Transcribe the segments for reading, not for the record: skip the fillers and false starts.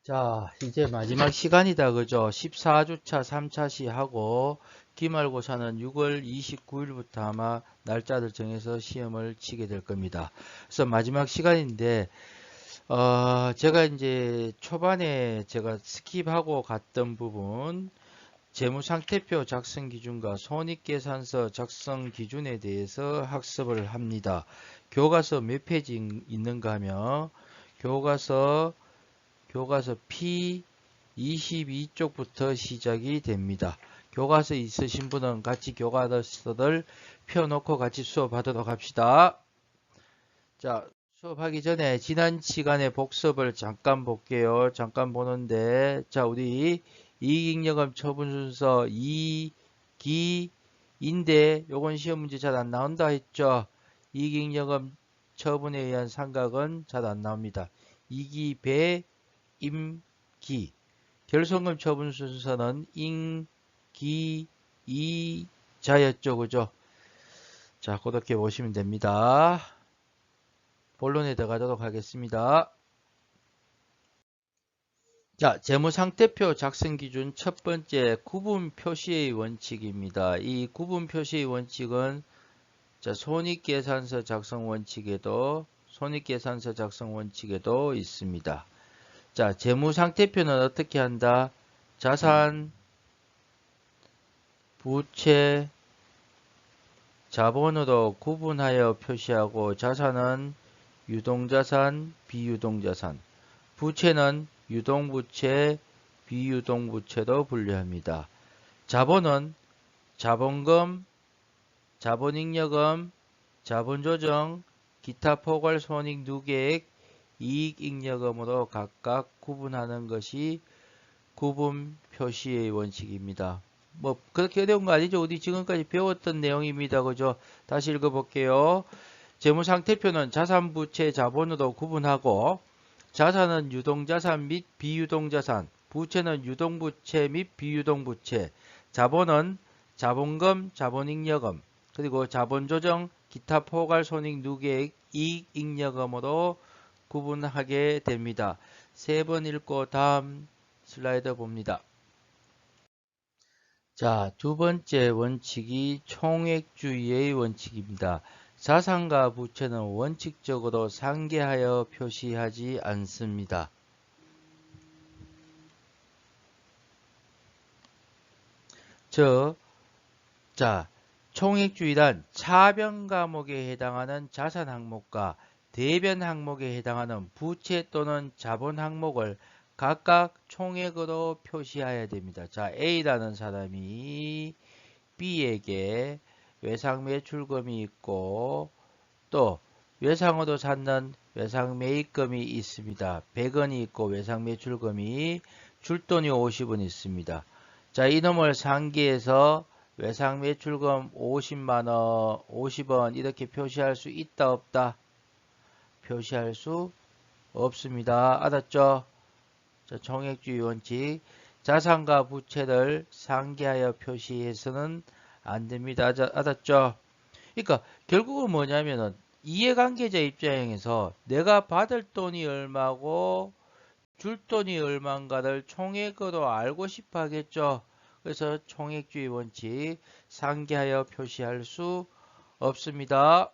자, 이제 마지막 시간이다, 그죠? 14주차 3차 시하고 기말고사는 6월 29일부터 아마 날짜를 정해서 시험을 치게 될 겁니다. 그래서 마지막 시간인데, 제가 이제 초반에 제가 스킵하고 갔던 부분, 재무상태표 작성 기준과 손익계산서 작성 기준에 대해서 학습을 합니다. 교과서 몇 페이지 있는가 하면, 교과서 P22쪽부터 시작이 됩니다. 교과서 있으신 분은 같이 교과서를 펴놓고 같이 수업하도록 합시다. 자, 수업하기 전에 지난 시간에 복습을 잠깐 볼게요. 잠깐 보는데, 자, 우리 이익잉여금 처분 순서 2기인데, 요건 시험 문제 잘 안 나온다 했죠. 이익잉여금 처분에 의한 상각은 잘 안 나옵니다. 2기 배 임기. 결손금 처분 순서는 임기 이자였죠. 그죠? 자, 그렇게 보시면 됩니다. 본론에 들어가도록 하겠습니다. 자, 재무상태표 작성 기준 첫 번째 구분 표시의 원칙입니다. 이 구분 표시의 원칙은 자, 손익계산서 작성 원칙에도 있습니다. 자, 재무상태표는 어떻게 한다? 자산, 부채, 자본으로 구분하여 표시하고 자산은 유동자산, 비유동자산, 부채는 유동부채, 비유동부채로 분류합니다. 자본은 자본금, 자본잉여금, 자본조정, 기타 포괄손익 누계액, 이익잉여금으로 각각 구분하는 것이 구분 표시의 원칙입니다. 뭐 그렇게 어려운 거 아니죠? 우리 지금까지 배웠던 내용입니다. 그죠? 다시 읽어볼게요. 재무상태표는 자산, 부채, 자본으로 구분하고 자산은 유동자산 및 비유동자산, 부채는 유동부채 및 비유동부채, 자본은 자본금, 자본잉여금, 그리고 자본조정, 기타 포괄손익 누계액, 이익잉여금으로 구분하게 됩니다. 세 번 읽고 다음 슬라이드 봅니다. 자, 두 번째 원칙이 총액주의의 원칙입니다. 자산과 부채는 원칙적으로 상계하여 표시하지 않습니다. 자, 총액주의란 차변 과목에 해당하는 자산 항목과 대변 항목에 해당하는 부채 또는 자본 항목을 각각 총액으로 표시해야 됩니다. 자, A라는 사람이 B에게 외상매출금이 있고 또 외상으로 샀는 외상매입금이 있습니다. 100원이 있고 외상매출금이 줄 돈이 50원 있습니다. 자, 이놈을 상기해서 외상매출금 50만원, 50원 이렇게 표시할 수 있다 없다? 표시할 수 없습니다. 알았죠? 자, 총액주의 원칙. 자산과 부채를 상기하여 표시해서는 안 됩니다. 알았죠? 그러니까 결국은 뭐냐면은 이해관계자 입장에서 내가 받을 돈이 얼마고 줄 돈이 얼마인가를 총액으로 알고 싶어 하겠죠. 그래서 총액주의 원칙 상기하여 표시할 수 없습니다.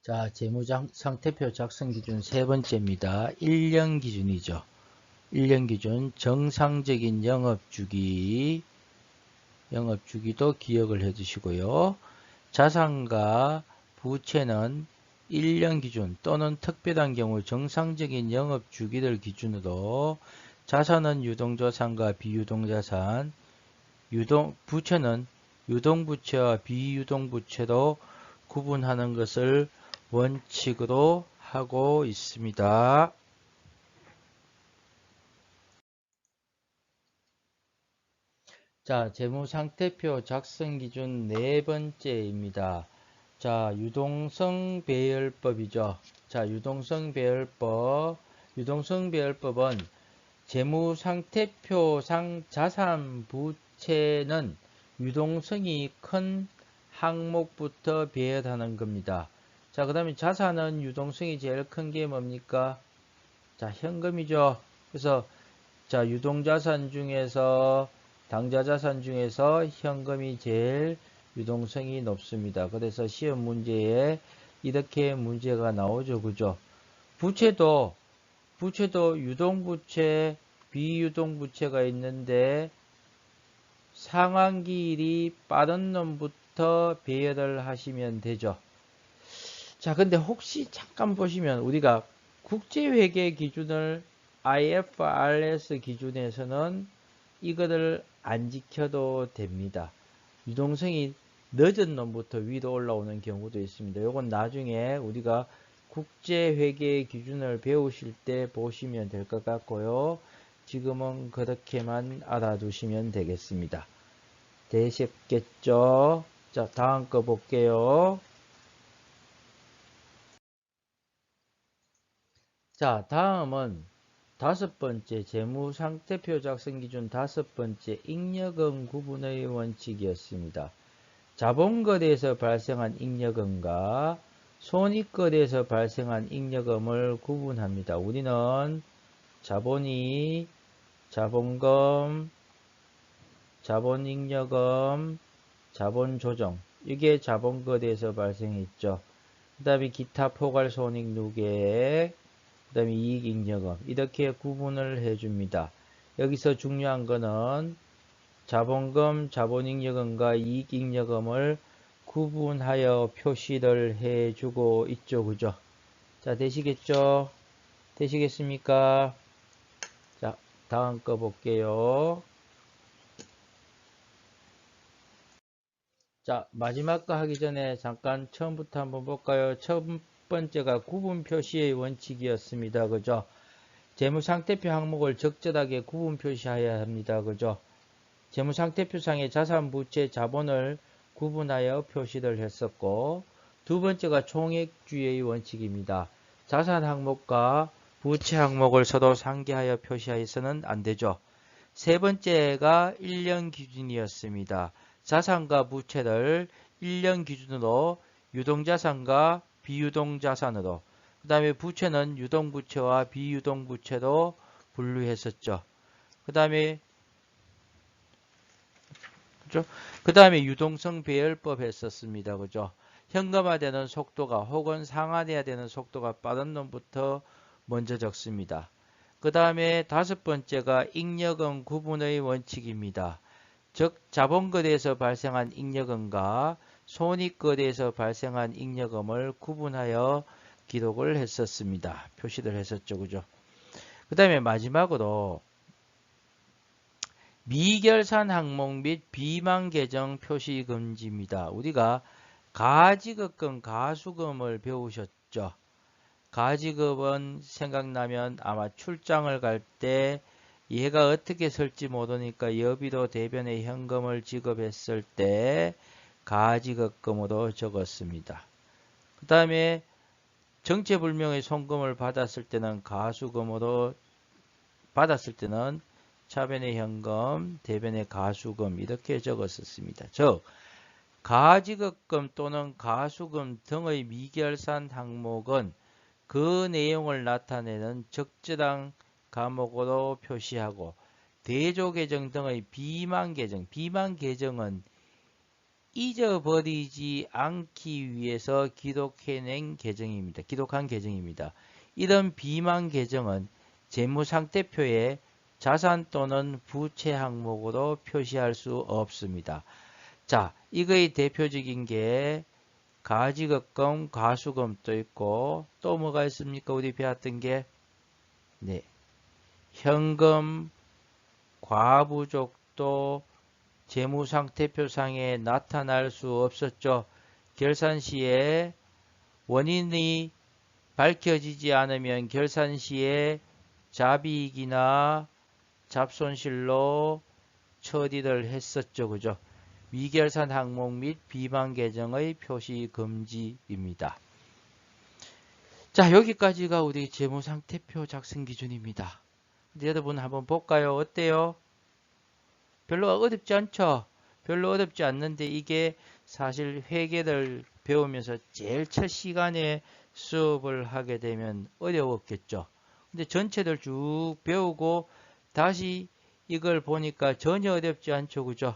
자, 재무상태표 작성 기준 세 번째입니다. 1년 기준이죠. 1년 기준 정상적인 영업주기도 기억을 해 주시고요. 자산과 부채는 1년 기준 또는 특별한 경우 정상적인 영업주기를 기준으로 자산은 유동자산과 비유동자산, 부채는 유동부채와 비유동부채로 구분하는 것을 원칙으로 하고 있습니다. 자, 재무상태표 작성 기준 네 번째입니다. 자, 유동성 배열법이죠. 자, 유동성 배열법은 재무상태표상 자산 부채는 유동성이 큰 항목부터 배열하는 겁니다. 자, 그 다음에 자산은 유동성이 제일 큰 게 뭡니까? 자, 현금이죠. 그래서 자, 유동자산 중에서 당좌자산 중에서 현금이 제일 유동성이 높습니다. 그래서 시험 문제에 이렇게 문제가 나오죠. 그죠? 부채도 유동부채, 비유동부채가 있는데 상환기일이 빠른 놈부터 배열을 하시면 되죠. 자, 근데 혹시 잠깐 보시면 우리가 국제회계 기준을 IFRS 기준에서는 이거를 안 지켜도 됩니다. 유동성이 늦은 놈부터 위로 올라오는 경우도 있습니다. 이건 나중에 우리가 국제회계 기준을 배우실 때 보시면 될 것 같고요. 지금은 그렇게만 알아두시면 되겠습니다. 되셨겠죠? 자, 다음 거 볼게요. 자, 다음은 다섯 번째 재무상태표 작성 기준 다섯 번째 잉여금 구분의 원칙이었습니다. 자본거래에서 발생한 잉여금과 손익거래에서 발생한 잉여금을 구분합니다. 우리는 자본이 자본금, 자본잉여금, 자본조정 이게 자본거래에서 발생했죠. 그 다음에 기타 포괄손익 누계액, 그 다음에 이익잉여금 이렇게 구분을 해줍니다. 여기서 중요한 거는 자본금, 자본잉여금과 이익잉여금을 구분하여 표시를 해주고 있죠. 그죠? 자, 되시겠죠? 되시겠습니까? 자, 다음 거 볼게요. 자, 마지막 거 하기 전에 잠깐 처음부터 한번 볼까요? 첫 번째가 구분 표시의 원칙이었습니다. 그죠? 재무상태표 항목을 적절하게 구분 표시해야 합니다. 그죠? 재무상태표상의 자산, 부채, 자본을 구분하여 표시를 했었고, 두 번째가 총액주의 원칙입니다. 자산 항목과 부채 항목을 서로 상기하여 표시하여서는 안 되죠. 세 번째가 1년 기준이었습니다. 자산과 부채를 1년 기준으로 유동자산과 비유동자산으로, 그 다음에 부채는 유동부채와 비유동부채로 분류했었죠. 그 다음에 그죠? 그 다음에 유동성 배열법 했었습니다. 그죠? 현금화되는 속도가 혹은 상환해야 되는 속도가 빠른 놈부터 먼저 적습니다. 그 다음에 다섯 번째가 잉여금 구분의 원칙입니다. 즉 자본거래에서 발생한 잉여금과 손익거래에서 발생한 잉여금을 구분하여 기록을 했었습니다. 표시를 했었죠. 그죠? 그 다음에 마지막으로 미결산 항목 및 비만 계정 표시 금지입니다. 우리가 가지급금, 가수금을 배우셨죠. 가지급은 생각나면 아마 출장을 갈 때 얘가 어떻게 쓸지 모르니까 여비도 대변에 현금을 지급했을 때 가지급금으로 적었습니다. 그 다음에 정체불명의 송금을 받았을 때는 가수금으로 받았을 때는 차변의 현금, 대변의 가수금 이렇게 적었었습니다. 즉 가지급금 또는 가수금 등의 미결산 항목은 그 내용을 나타내는 적절한 과목으로 표시하고 대조계정 등의 비만계정, 비만계정은 잊어버리지 않기 위해서 기록해낸 계정입니다. 기록한 계정입니다. 이런 비만계정은 재무상태표에 자산 또는 부채 항목으로 표시할 수 없습니다. 자, 이거의 대표적인 게 가지급금, 가수금도 있고 또 뭐가 있습니까? 우리 배웠던 게 네, 현금, 과부족도 재무상태표상에 나타날 수 없었죠. 결산 시에 원인이 밝혀지지 않으면 결산 시에 잡이익이나 잡손실로 처리를 했었죠. 그죠? 미결산 항목 및 비만 계정의 표시 금지입니다. 자, 여기까지가 우리 재무상태표 작성 기준입니다. 여러분 한번 볼까요? 어때요? 별로 어렵지 않죠? 별로 어렵지 않는데 이게 사실 회계를 배우면서 제일 첫 시간에 수업을 하게 되면 어려웠겠죠. 근데 전체를 쭉 배우고 다시 이걸 보니까 전혀 어렵지 않죠. 그죠?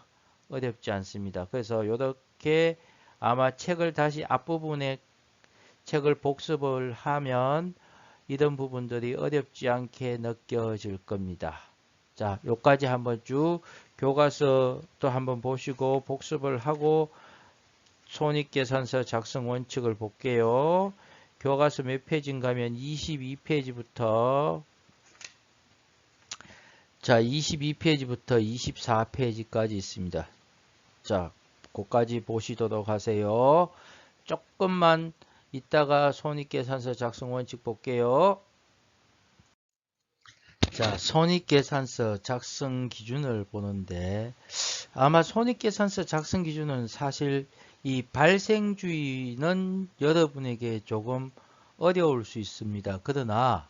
어렵지 않습니다. 그래서 이렇게 아마 책을 다시 앞부분에 책을 복습을 하면 이런 부분들이 어렵지 않게 느껴질 겁니다. 자, 요까지 한번 쭉 교과서도 한번 보시고 복습을 하고 손익계산서 작성 원칙을 볼게요. 교과서 몇 페이지인가 하면 22페이지부터 자, 22페이지부터 24페이지까지 있습니다. 자, 그까지 보시도록 하세요. 조금만 이따가 손익계산서 작성 원칙 볼게요. 자, 손익계산서 작성 기준을 보는데 아마 손익계산서 작성 기준은 사실 이 발생주의는 여러분에게 조금 어려울 수 있습니다. 그러나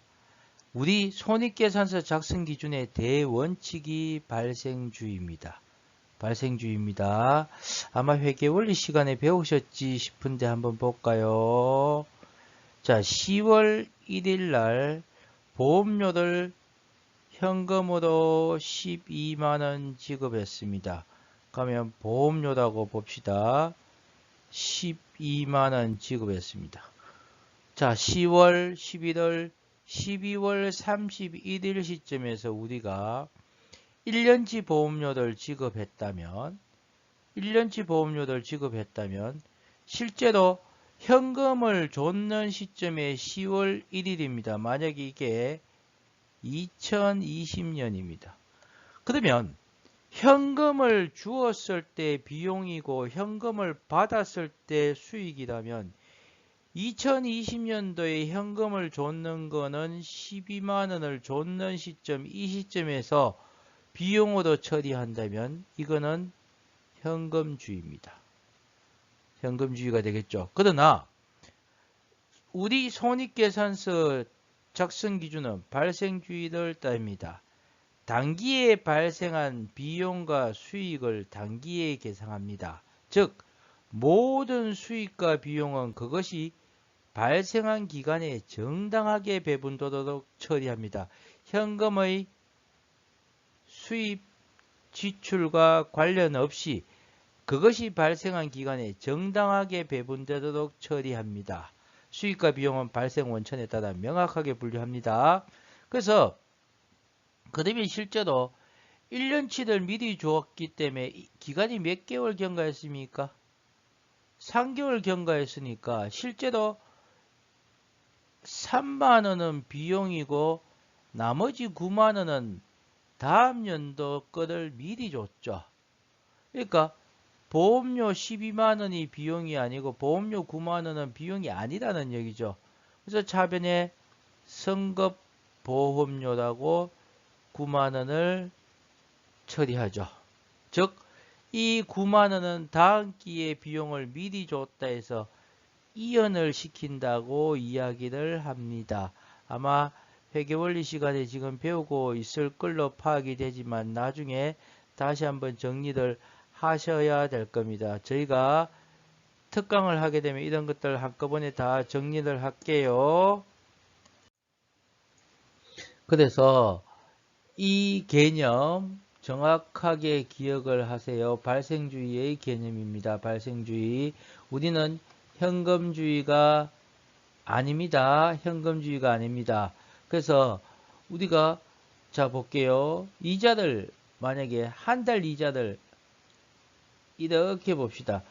우리 손익계산서 작성 기준의 대원칙이 발생주의입니다. 발생주의입니다. 아마 회계원리 시간에 배우셨지 싶은데 한번 볼까요? 자, 10월 1일 날 보험료를 현금으로 12만원 지급했습니다. 그러면 보험료라고 봅시다. 12만원 지급했습니다. 자, 10월, 11월, 12월 31일 시점에서 우리가 1년치 보험료를 지급했다면 실제로 현금을 줬는 시점에 10월 1일입니다. 만약에 이게 2020년입니다. 그러면 현금을 주었을 때 비용이고 현금을 받았을 때 수익이라면 2020년도에 현금을 줬는 거는 12만원을 줬는 시점, 이 시점에서 비용으로 처리한다면 이거는 현금주의입니다. 현금주의가 되겠죠. 그러나 우리 손익계산서 작성 기준은 발생주의를 따릅니다. 단기에 발생한 비용과 수익을 단기에 계상합니다. 즉 모든 수익과 비용은 그것이 발생한 기간에 정당하게 배분되도록 처리합니다. 현금의 수입 지출과 관련 없이 그것이 발생한 기간에 정당하게 배분되도록 처리합니다. 수익과 비용은 발생 원천에 따라 명확하게 분류합니다. 그래서 그러면 실제로 1년치를 미리 주었기 때문에 기간이 몇 개월 경과했습니까? 3개월 경과했으니까 실제로 3만원은 비용이고 나머지 9만원은 다음 연도 거를 미리 줬죠. 그러니까 보험료 12만원이 비용이 아니고 보험료 9만원은 비용이 아니라는 얘기죠. 그래서 차변에 선급보험료라고 9만원을 처리하죠. 즉 이 9만원은 다음 기에 비용을 미리 줬다 해서 이연을 시킨다고 이야기를 합니다. 아마 회계원리 시간에 지금 배우고 있을 걸로 파악이 되지만 나중에 다시 한번 정리를 하셔야 될 겁니다. 저희가 특강을 하게 되면 이런 것들 한꺼번에 다 정리를 할게요. 그래서 이 개념 정확하게 기억을 하세요. 발생주의의 개념입니다. 발생주의. 우리는 현금주의가 아닙니다. 현금주의가 아닙니다. 그래서 우리가 자 볼게요. 이자를 만약에 한 달 이자를 이렇게 봅시다.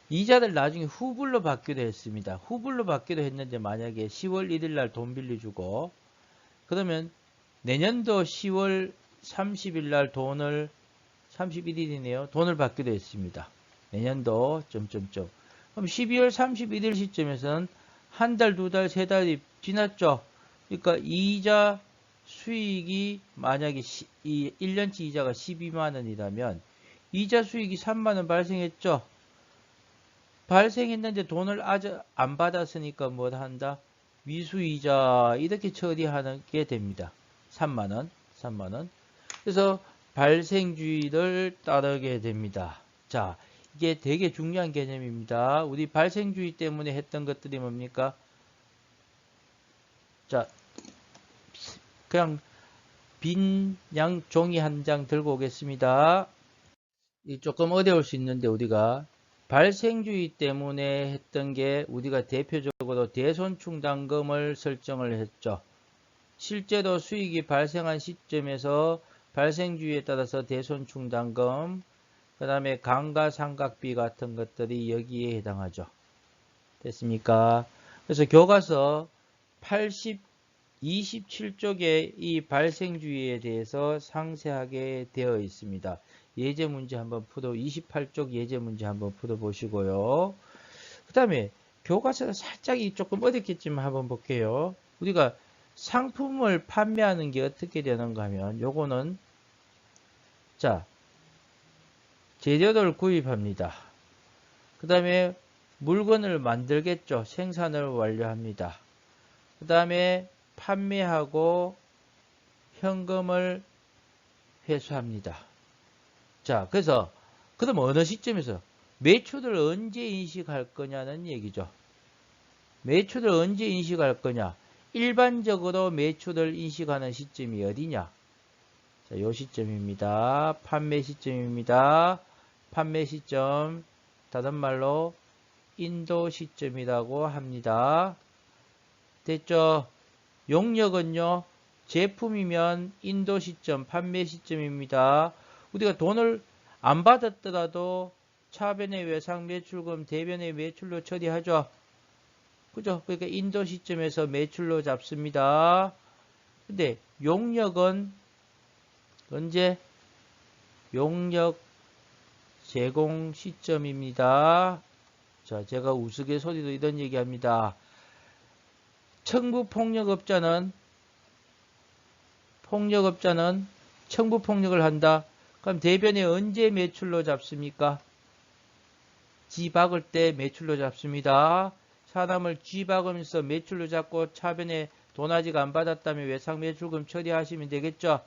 이자를 나중에 후불로 받기로 했습니다. 후불로 받기로 했는데 만약에 10월 1일 날 돈 빌려주고 그러면 내년도 10월 30일 날 돈을 31일이네요. 돈을 받기로 했습니다. 내년도 점점점. 그럼 12월 31일 시점에서는 한 달, 두 달, 세 달이 지났죠. 그러니까 이자 수익이 만약에 이 1년치 이자가 12만 원이라면 이자 수익이 3만 원 발생했죠. 발생했는데 돈을 아직 안 받았으니까 뭘 한다? 미수이자 이렇게 처리하게 됩니다. 3만 원, 3만 원. 그래서 발생주의를 따르게 됩니다. 자, 이게 되게 중요한 개념입니다. 우리 발생주의 때문에 했던 것들이 뭡니까? 자, 그냥 빈 종이 한 장 들고 오겠습니다. 이 조금 어려울 수 있는데 우리가 발생주의 때문에 했던 게 우리가 대표적으로 대손충당금을 설정을 했죠. 실제로 수익이 발생한 시점에서 발생주의에 따라서 대손충당금, 그 다음에 감가상각비 같은 것들이 여기에 해당하죠. 됐습니까? 그래서 교과서 27쪽에 이 발생주의에 대해서 상세하게 되어 있습니다. 예제 문제 한번 28쪽 예제 문제 한번 풀어보시고요. 그 다음에 교과서가 살짝 조금 어렵겠지만 한번 볼게요. 우리가 상품을 판매하는 게 어떻게 되는가 하면 요거는 자 재료를 구입합니다. 그 다음에 물건을 만들겠죠. 생산을 완료합니다. 그 다음에 판매하고 현금을 회수합니다. 자, 그래서 그럼 어느 시점에서 매출을 언제 인식할 거냐는 얘기죠. 매출을 언제 인식할 거냐? 일반적으로 매출을 인식하는 시점이 어디냐? 자, 요 시점입니다. 판매 시점입니다. 판매 시점, 다른 말로 인도 시점이라고 합니다. 됐죠? 용역은요, 제품이면 인도 시점, 판매 시점입니다. 우리가 돈을 안 받았더라도 차변의 외상 매출금, 대변의 매출로 처리하죠. 그죠? 그러니까 인도 시점에서 매출로 잡습니다. 근데 용역은 언제? 용역 제공 시점입니다. 자, 제가 우스갯소리로 이런 얘기합니다. 청부폭력업자는 청부폭력을 한다. 그럼 대변에 언제 매출로 잡습니까? 쥐박을 때 매출로 잡습니다. 사람을 쥐박으면서 매출로 잡고 차변에 돈 아직 안 받았다면 외상매출금 처리하시면 되겠죠.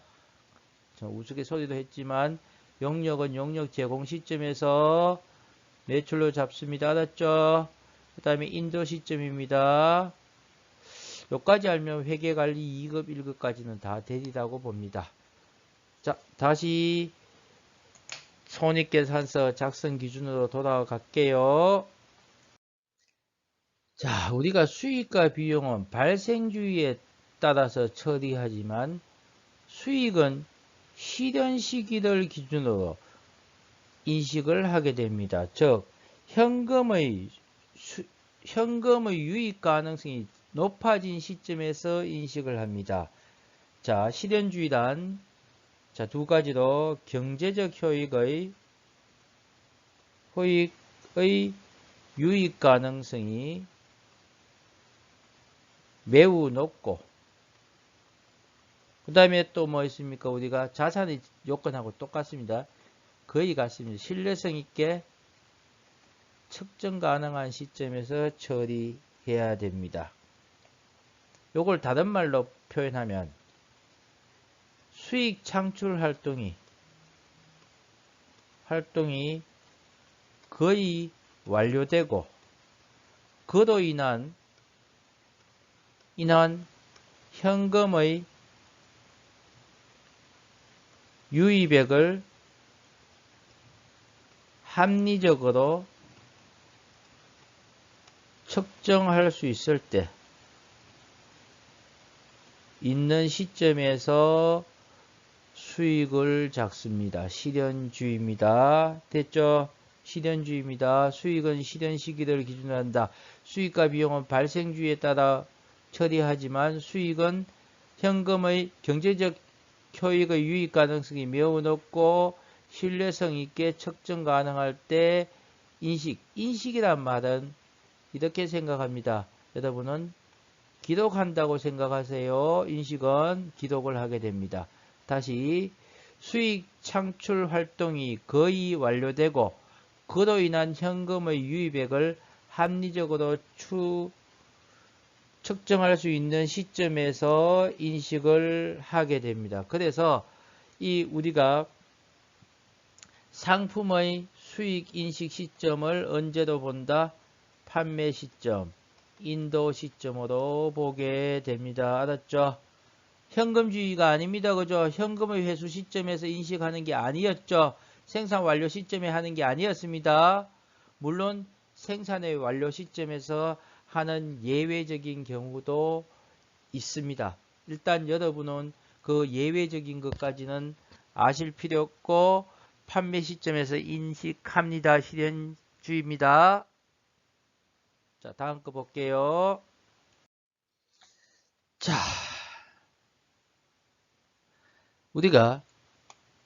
우스갯소리도 했지만 용역은 용역 제공 시점에서 매출로 잡습니다. 알았죠? 그 다음에 인도 시점입니다. 여기까지 알면 회계관리 2급, 1급까지는 다 되리라고 봅니다. 자, 다시 손익계산서 작성 기준으로 돌아갈게요. 자, 우리가 수익과 비용은 발생주의에 따라서 처리하지만 수익은 실현 시기를 기준으로 인식을 하게 됩니다. 즉, 현금의 유입 가능성이 높아진 시점에서 인식을 합니다. 자, 실현주의란 자, 두 가지로 경제적 효익의 유입 가능성이 매우 높고 그 다음에 또 뭐 있습니까? 우리가 자산의 요건하고 똑같습니다. 거의 같습니다. 신뢰성 있게 측정 가능한 시점에서 처리해야 됩니다. 요걸 다른 말로 표현하면 수익 창출 활동이 거의 완료되고 그로 인한 현금의 유입액을 합리적으로 측정할 수 있을 때 있는 시점에서 수익을 잡습니다. 실현주의입니다. 됐죠? 실현주의입니다. 수익은 실현 시기를 기준으로 한다. 수익과 비용은 발생주의에 따라 처리하지만 수익은 현금의 경제적 효익의 유입 가능성이 매우 높고 신뢰성 있게 측정 가능할 때 인식이란 말은 이렇게 생각합니다. 여러분은 기록한다고 생각하세요. 인식은 기록을 하게 됩니다. 다시 수익 창출 활동이 거의 완료되고 그로 인한 현금의 유입액을 합리적으로 측정할 수 있는 시점에서 인식을 하게 됩니다. 그래서 우리가 상품의 수익 인식 시점을 언제로 본다? 판매 시점, 인도 시점으로 보게 됩니다. 알았죠? 현금주의가 아닙니다. 그죠? 현금의 회수 시점에서 인식하는 게 아니었죠. 생산 완료 시점에 하는 게 아니었습니다. 물론 생산의 완료 시점에서 하는 예외적인 경우도 있습니다. 일단 여러분은 그 예외적인 것까지는 아실 필요 없고 판매 시점에서 인식합니다. 실현주의입니다. 자, 다음 거 볼게요. 자, 우리가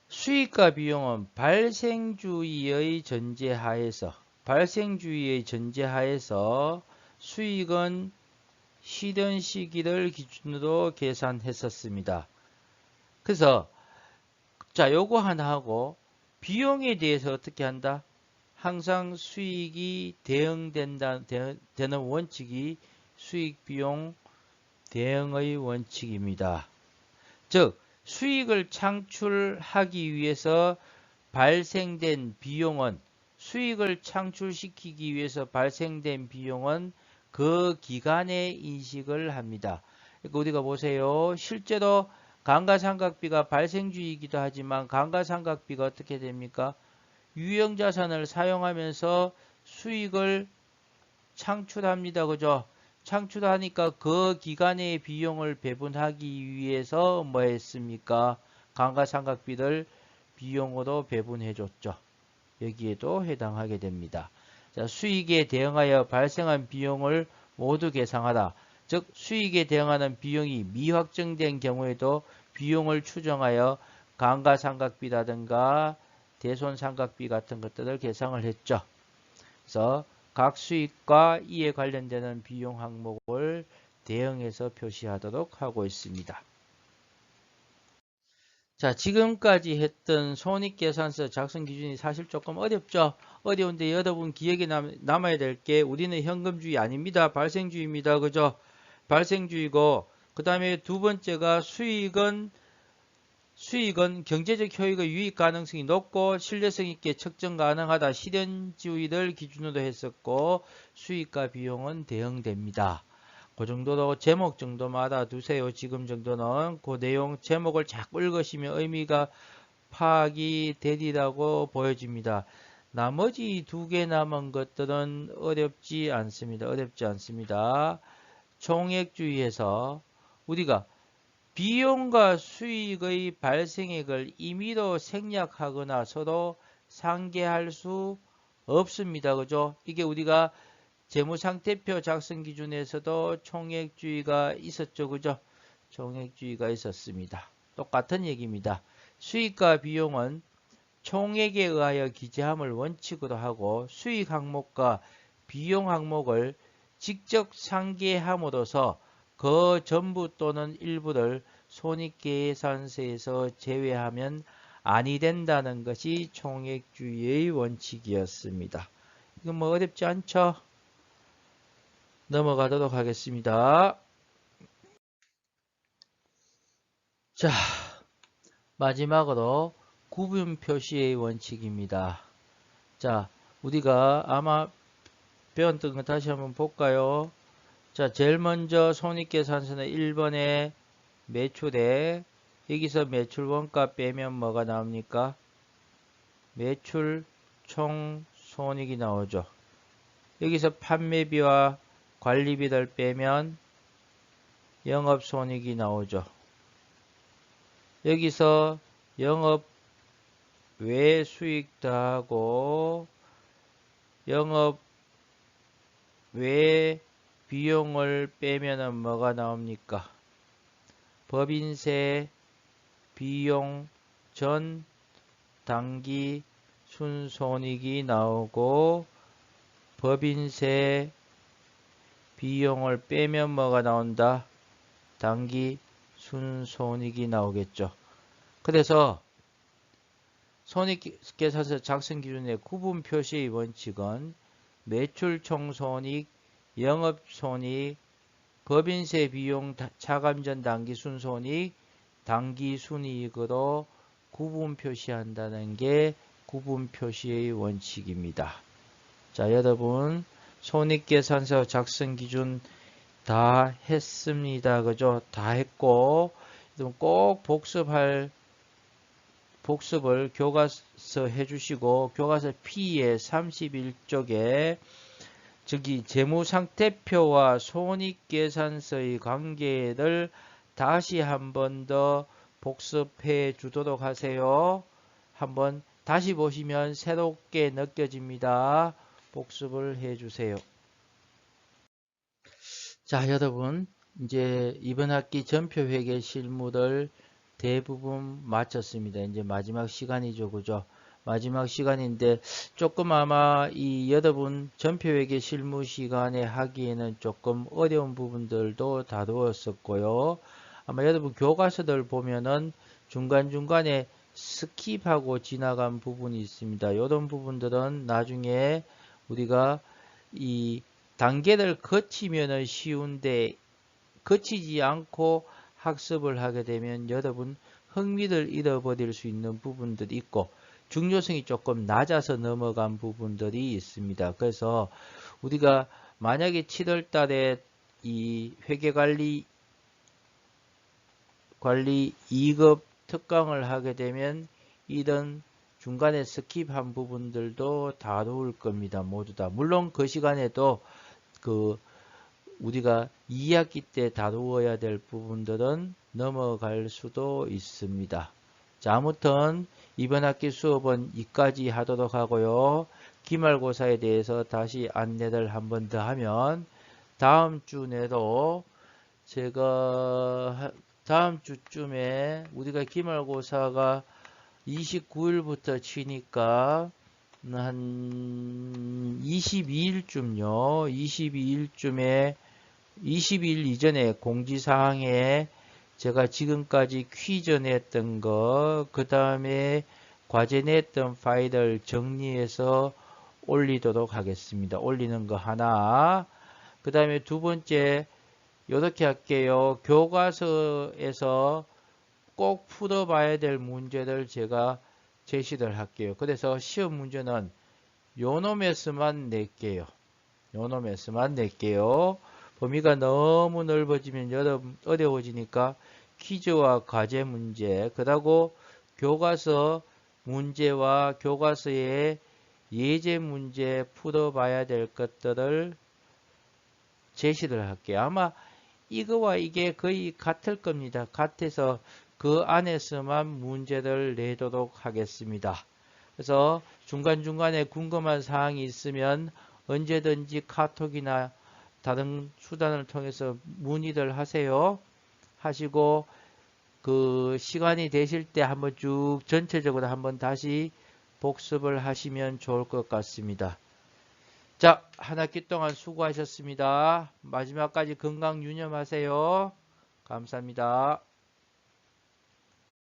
수익과 비용은 발생주의의 전제하에서 수익은 실현 시기를 기준으로 계산했었습니다. 그래서 자, 요거 하나 하고 비용에 대해서 어떻게 한다? 항상 수익이 되는 원칙이 수익 비용 대응의 원칙입니다. 즉 수익을 창출하기 위해서 발생된 비용은 수익을 창출시키기 위해서 발생된 비용은 그 기간에 인식을 합니다. 그러니까 우리가 보세요. 실제로 감가상각비가 발생주이기도 하지만 감가상각비가 어떻게 됩니까? 유형자산을 사용하면서 수익을 창출합니다. 그죠? 창출하니까 그 기간의 비용을 배분하기 위해서 뭐 했습니까? 감가상각비를 비용으로 배분해 줬죠. 여기에도 해당하게 됩니다. 자, 수익에 대응하여 발생한 비용을 모두 계상하라. 즉 수익에 대응하는 비용이 미확정된 경우에도 비용을 추정하여 감가상각비라든가 대손상각비 같은 것들을 계상을 했죠. 그래서 각 수익과 이에 관련되는 비용 항목을 대응해서 표시하도록 하고 있습니다. 자, 지금까지 했던 손익계산서 작성 기준이 사실 조금 어렵죠. 어려운데 여러분 기억에 남아야 될 게 우리는 현금주의 아닙니다. 발생주의입니다. 그죠? 발생주의고 그 다음에 두 번째가 수익은 경제적 효익의 유익 가능성이 높고 신뢰성 있게 측정 가능하다. 실현주의를 기준으로 했었고 수익과 비용은 대응됩니다. 그 정도로 제목 정도만 알아두세요. 지금 정도는 그 내용 제목을 자꾸 읽으시면 의미가 파악이 되리라고 보여집니다. 나머지 두 개 남은 것들은 어렵지 않습니다. 총액주의에서 우리가 비용과 수익의 발생액을 임의로 생략하거나 서로 상계할 수 없습니다. 그죠? 이게 우리가 재무상태표 작성 기준에서도 총액주의가 있었죠. 그죠? 총액주의가 있었습니다. 똑같은 얘기입니다. 수익과 비용은 총액에 의하여 기재함을 원칙으로 하고 수익 항목과 비용 항목을 직접 상계함으로써 그 전부 또는 일부를 손익계산서에서 제외하면 아니 된다는 것이 총액주의의 원칙이었습니다. 이건 뭐 어렵지 않죠? 넘어가도록 하겠습니다. 자, 마지막으로 구분 표시의 원칙입니다. 자, 우리가 아마 배웠던 거 다시 한번 볼까요? 자, 제일 먼저 손익계산서는 1번에 매출액, 여기서 매출 원가 빼면 뭐가 나옵니까? 매출 총 손익이 나오죠. 여기서 판매비와 관리비를 빼면 영업손익이 나오죠. 여기서 영업 외 수익 더하고 영업 외 비용을 빼면은 뭐가 나옵니까? 법인세 비용 전 당기 순손익이 나오고 법인세 비용을 빼면 뭐가 나온다? 당기 순손익이 나오겠죠. 그래서 손익계산서 작성 기준의 구분 표시의 원칙은 매출 총손익, 영업손익, 법인세 비용 차감전 당기 순손익, 당기 순이익으로 구분 표시한다는 게 구분 표시의 원칙입니다. 자, 여러분 손익계산서 작성 기준 다 했습니다. 그죠? 다 했고 꼭 복습을 교과서 해주시고 교과서 P의 31쪽에 저기 재무상태표와 손익계산서의 관계를 다시 한 번 더 복습해 주도록 하세요. 한번 다시 보시면 새롭게 느껴집니다. 복습을 해 주세요. 자, 여러분 이제 이번 학기 전표회계 실무를 대부분 마쳤습니다. 이제 마지막 시간이죠. 그죠? 마지막 시간인데 조금 아마 이 여러분 전표회계 실무 시간에 하기에는 조금 어려운 부분들도 다루었었고요. 아마 여러분 교과서들 보면은 중간중간에 스킵하고 지나간 부분이 있습니다. 이런 부분들은 나중에 우리가 이 단계를 거치면은 쉬운데 거치지 않고 학습을 하게 되면 여러분 흥미를 잃어버릴 수 있는 부분들이 있고 중요성이 조금 낮아서 넘어간 부분들이 있습니다. 그래서 우리가 만약에 7월 달에 이 회계관리 2급 특강을 하게 되면 이런 중간에 스킵한 부분들도 다룰 겁니다. 모두 다. 물론 그 시간에도 그 우리가 2학기 때 다루어야 될 부분들은 넘어갈 수도 있습니다. 자, 아무튼 이번 학기 수업은 여기까지 하도록 하고요. 기말고사에 대해서 다시 안내를 한 번 더 하면 다음 주 내로 제가 다음 주쯤에 우리가 기말고사가 29일부터 치니까 한 22일쯤요. 22일쯤에 20일 이전에 공지사항에 제가 지금까지 퀴즈 냈던 거, 그 다음에 과제 냈던 파일을 정리해서 올리도록 하겠습니다. 올리는 거 하나. 그 다음에 두 번째, 이렇게 할게요. 교과서에서 꼭 풀어봐야 될 문제를 제가 제시를 할게요. 그래서 시험 문제는 요놈에서만 낼게요. 요놈에서만 낼게요. 범위가 너무 넓어지면 여러분 어려워지니까 퀴즈와 과제 문제, 그리고 교과서 문제와 교과서의 예제 문제 풀어봐야 될 것들을 제시를 할게요. 아마 이거와 이게 거의 같을 겁니다. 같아서 그 안에서만 문제를 내도록 하겠습니다. 그래서 중간중간에 궁금한 사항이 있으면 언제든지 카톡이나 다른 수단을 통해서 문의를 하세요. 하시고 그 시간이 되실 때 한번 쭉 전체적으로 한번 다시 복습을 하시면 좋을 것 같습니다. 자, 한 학기 동안 수고하셨습니다. 마지막까지 건강 유념하세요. 감사합니다.